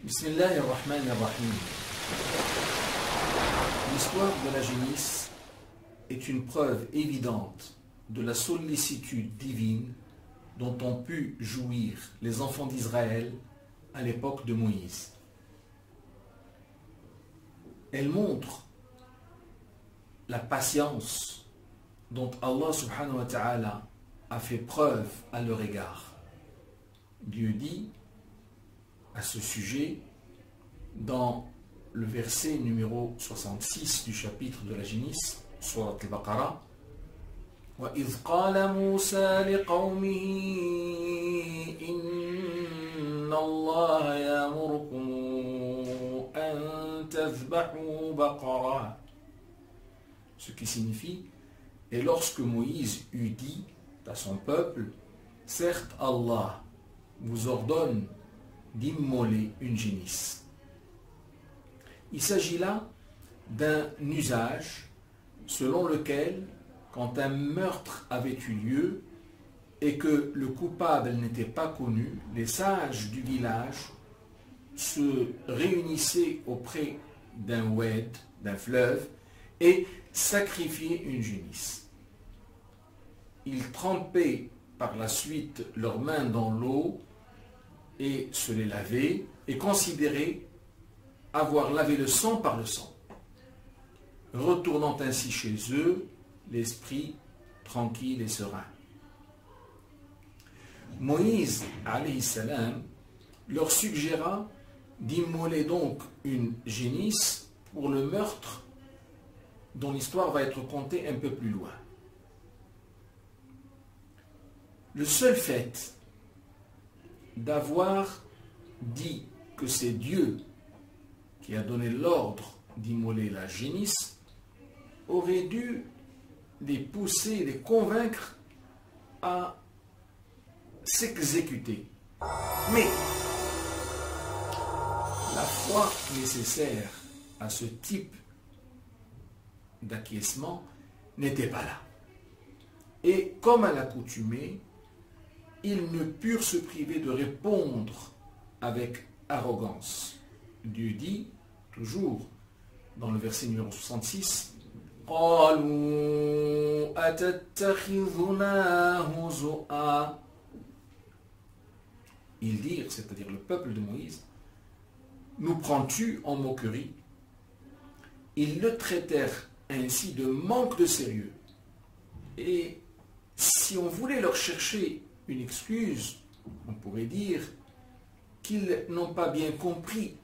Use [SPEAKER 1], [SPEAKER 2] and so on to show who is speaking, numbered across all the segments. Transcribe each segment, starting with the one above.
[SPEAKER 1] Bismillahirrahmanirrahim. L'histoire de la génisse est une preuve évidente de la sollicitude divine dont ont pu jouir les enfants d'Israël à l'époque de Moïse. Elle montre la patience dont Allah subhanahu wa ta'ala a fait preuve à leur égard. Dieu dit à ce sujet dans le verset numéro 66 du chapitre de la génisse, Surat al-Baqarah: وَإِذْ قَالَ مُوسَى لِقَوْمِهِ إِنَّ اللَّهَ يَأْمُرُكُمْ أَن تَذْبَحُوا بَقَرَةً. Ce qui signifie: et lorsque Moïse eut dit à son peuple, certes Allah vous ordonne d'immoler une génisse. Il s'agit là d'un usage selon lequel, quand un meurtre avait eu lieu et que le coupable n'était pas connu, les sages du village se réunissaient auprès d'un oued, d'un fleuve, et sacrifiaient une génisse. Ils trempaient par la suite leurs mains dans l'eau et se les lavaient et considéraient avoir lavé le sang par le sang, retournant ainsi chez eux l'esprit tranquille et serein. Moïse alayhi salam leur suggéra d'immoler donc une génisse pour le meurtre dont l'histoire va être contée un peu plus loin. Le seul fait d'avoir dit que c'est Dieu qui a donné l'ordre d'immoler la génisse aurait dû les pousser, les convaincre à s'exécuter. Mais la foi nécessaire à ce type d'acquiescement n'était pas là. Et comme à l'accoutumée, ils ne purent se priver de répondre avec arrogance. Dieu dit, toujours dans le verset numéro 66, قَالُوا أَتَتَّخِذُنَا هُزُوًا. Ils dirent, c'est-à-dire le peuple de Moïse, nous prends-tu en moquerie? Ils le traitèrent ainsi de manque de sérieux. Et si on voulait leur chercher une excuse, on pourrait dire qu'ils n'ont pas bien compris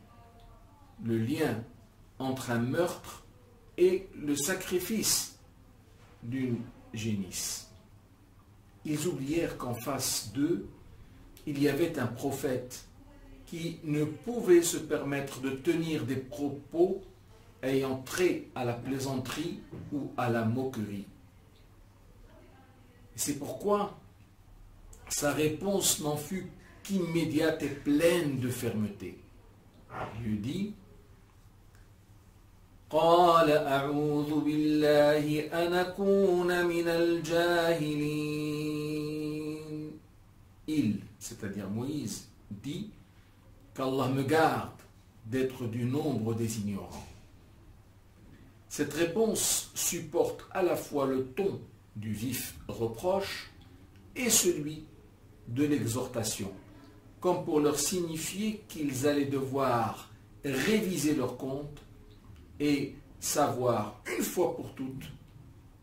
[SPEAKER 1] le lien entre un meurtre et le sacrifice d'une génisse. Ils oublièrent qu'en face d'eux, il y avait un prophète qui ne pouvait se permettre de tenir des propos ayant trait à la plaisanterie ou à la moquerie. C'est pourquoi sa réponse n'en fut qu'immédiate et pleine de fermeté. Dieu dit: قال أعوذ بالله أن أكون من الجاهلين. Il, c'est-à-dire Moïse, dit qu'Allah me garde d'être du nombre des ignorants. Cette réponse supporte à la fois le ton du vif reproche et celui de l'exhortation, comme pour leur signifier qu'ils allaient devoir réviser leur compte et savoir une fois pour toutes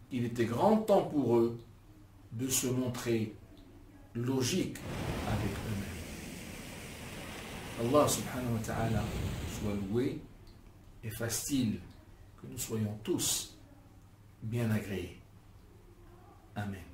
[SPEAKER 1] qu'il était grand temps pour eux de se montrer logique avec eux-mêmes. Allah subhanahu wa ta'ala soit loué et fasse-t-il que nous soyons tous bien agréés. Amen.